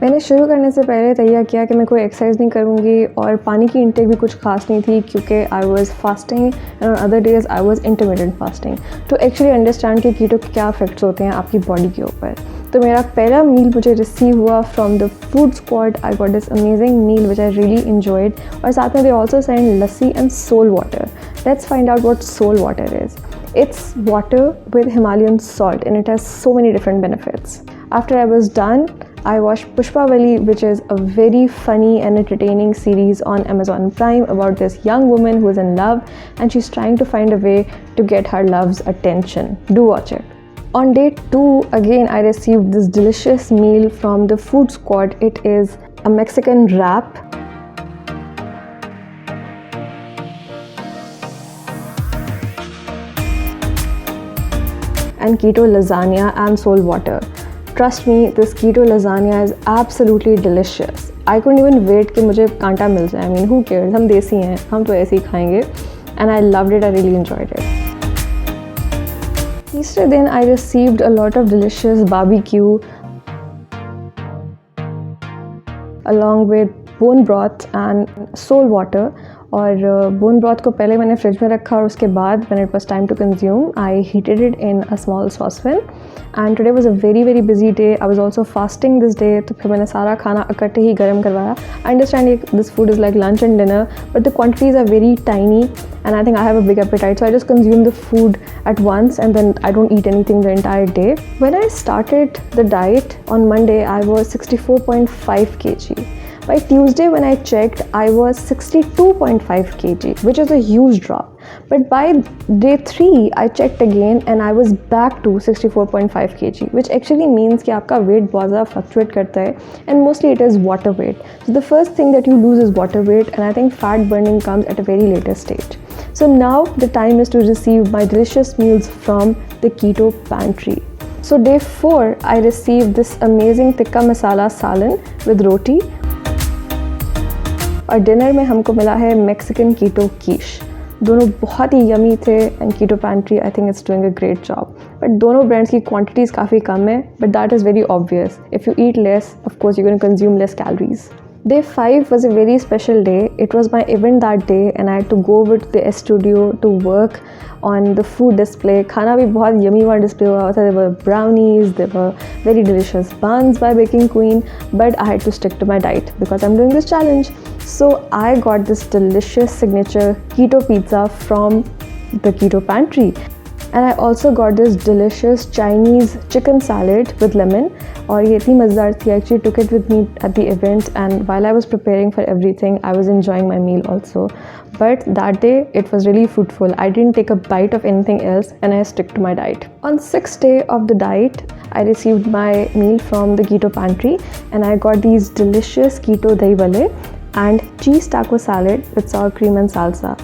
मैंने शुरू करने से पहले तैयार किया कि मैं कोई एक्सरसाइज नहीं करूँगी और पानी की इंटेक भी कुछ खास नहीं थी क्योंकि I was fasting and on other days I was intermittent fasting to actually understand कि कीटो के क्या इफेक्ट्स होते हैं आपकी बॉडी के ऊपर। तो मेरा पहला मील मुझे रिसीव हुआ from the food squad. I got this amazing meal which I really enjoyed और साथ में they also send lassi and sol water. Let's find out what sol water is. It's water with Himalayan salt and it has so many different benefits. After I was done, I watched Pushpavali, which is a very funny and entertaining series on Amazon Prime about this young woman who is in love and she's trying to find a way to get her love's attention. Do watch it. On day 2, again I received this delicious meal from the Food Squad. It is a Mexican wrap. And keto lasagna and soul water. Trust me, this keto lasagna is absolutely delicious. I couldn't even wait कि मुझे कांटा मिल जाए. I mean, who cares? हम देसी हैं, हम तो ऐसे ही खाएंगे. And I loved it. I really enjoyed it. तीसरे दिन I received a lot of delicious barbecue along with bone broth and soul water. और बोन ब्रॉथ को पहले मैंने फ्रिज में रखा और उसके बाद when it was time to consume, I heated it in a small saucepan. And today was a very very busy day. I was also fasting this day, तो फिर मैंने सारा खाना इकट्ठे ही गर्म करवाया. I understand this food is like lunch and dinner, but the quantities are very tiny and I think I have a big appetite, so I just consume the food at once and then I don't eat anything the entire day. When I started the diet on Monday, I was 64.5 kg. By Tuesday when I checked, I was 62.5 kg, which is a huge drop. But by day 3, I checked again and I was back to 64.5 kg, which actually means कि आपका weight बहुत ज़्यादा fluctuate करता है and mostly it is water weight. So the first thing that you lose is water weight and I think fat burning comes at a very later stage. So now the time is to receive my delicious meals from the Keto Pantry. So day 4, I received this amazing tikka masala salan with roti. और dinner में हमको मिला है Mexican keto quiche. दोनों बहुत ही yummy थे and keto pantry I think it's doing a great job. But दोनों ब्रांड्स की क्वांटिटीज़ काफ़ी कम है, but that is very obvious. If you eat less, of course you can consume less calories. Day 5 was a very special day. It was my event that day and I had to go over to the studio to work on the food display. खाना भी बहुत yummy वाला display हुआ था. There were brownies, there were very delicious buns by Baking Queen, but I had to stick to my diet because I'm doing this challenge. So I got this delicious signature keto pizza from the Keto Pantry. And I also got this delicious Chinese chicken salad with lemon. और ये इतनी मज़ेदार थी. I actually took it with me at the event and while I was preparing for everything, I was enjoying my meal also. But that day, it was really fruitful. I didn't take a bite of anything else and I stuck to my diet. On 6th day of the diet, I received my meal from the Keto Pantry and I got these delicious keto dahi vade and cheese taco salad with sour cream and salsa.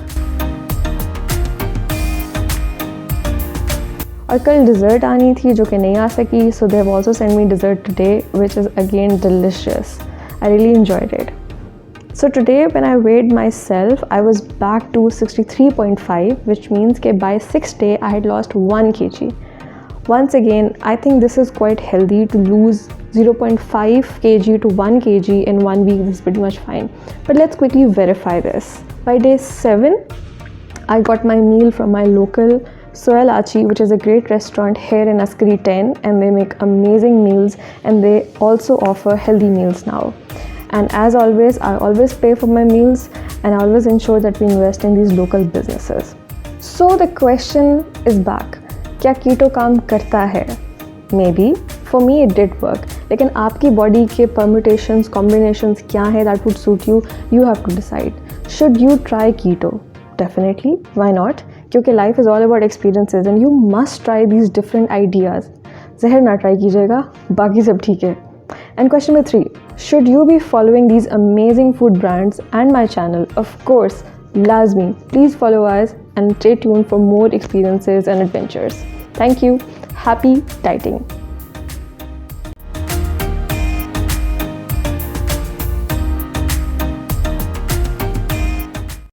और कल dessert आनी थी जो कि नहीं आ सकी, so they have also sent me dessert today which is again delicious. I really enjoyed it. So today when I weighed myself, I was back to 63.5, which means that by 6th day I had lost 1 kg. Once again, I think this is quite healthy to lose 0.5 kg to 1 kg in 1 week. This is pretty much fine. But let's quickly verify this. By day 7, I got my meal from my local Soyalachi, which is a great restaurant here in Askari 10, and they make amazing meals and they also offer healthy meals now. And as always, I always pay for my meals and I always ensure that we invest in these local businesses. So the question is back. क्या कीटो काम करता है? Maybe. For me it did work. लेकिन आपकी body के permutations, combinations क्या है that would suit you? You have to decide. Should you try keto? Definitely. Why not? क्योंकि life is all about experiences and you must try these different ideas. जहर ना try कीजिएगा, बाकी सब ठीक है. And question number 3, should you be following these amazing food brands and my channel? Of course, lazmi. Please follow us and stay tuned for more experiences and adventures. Thank you. Happy dieting.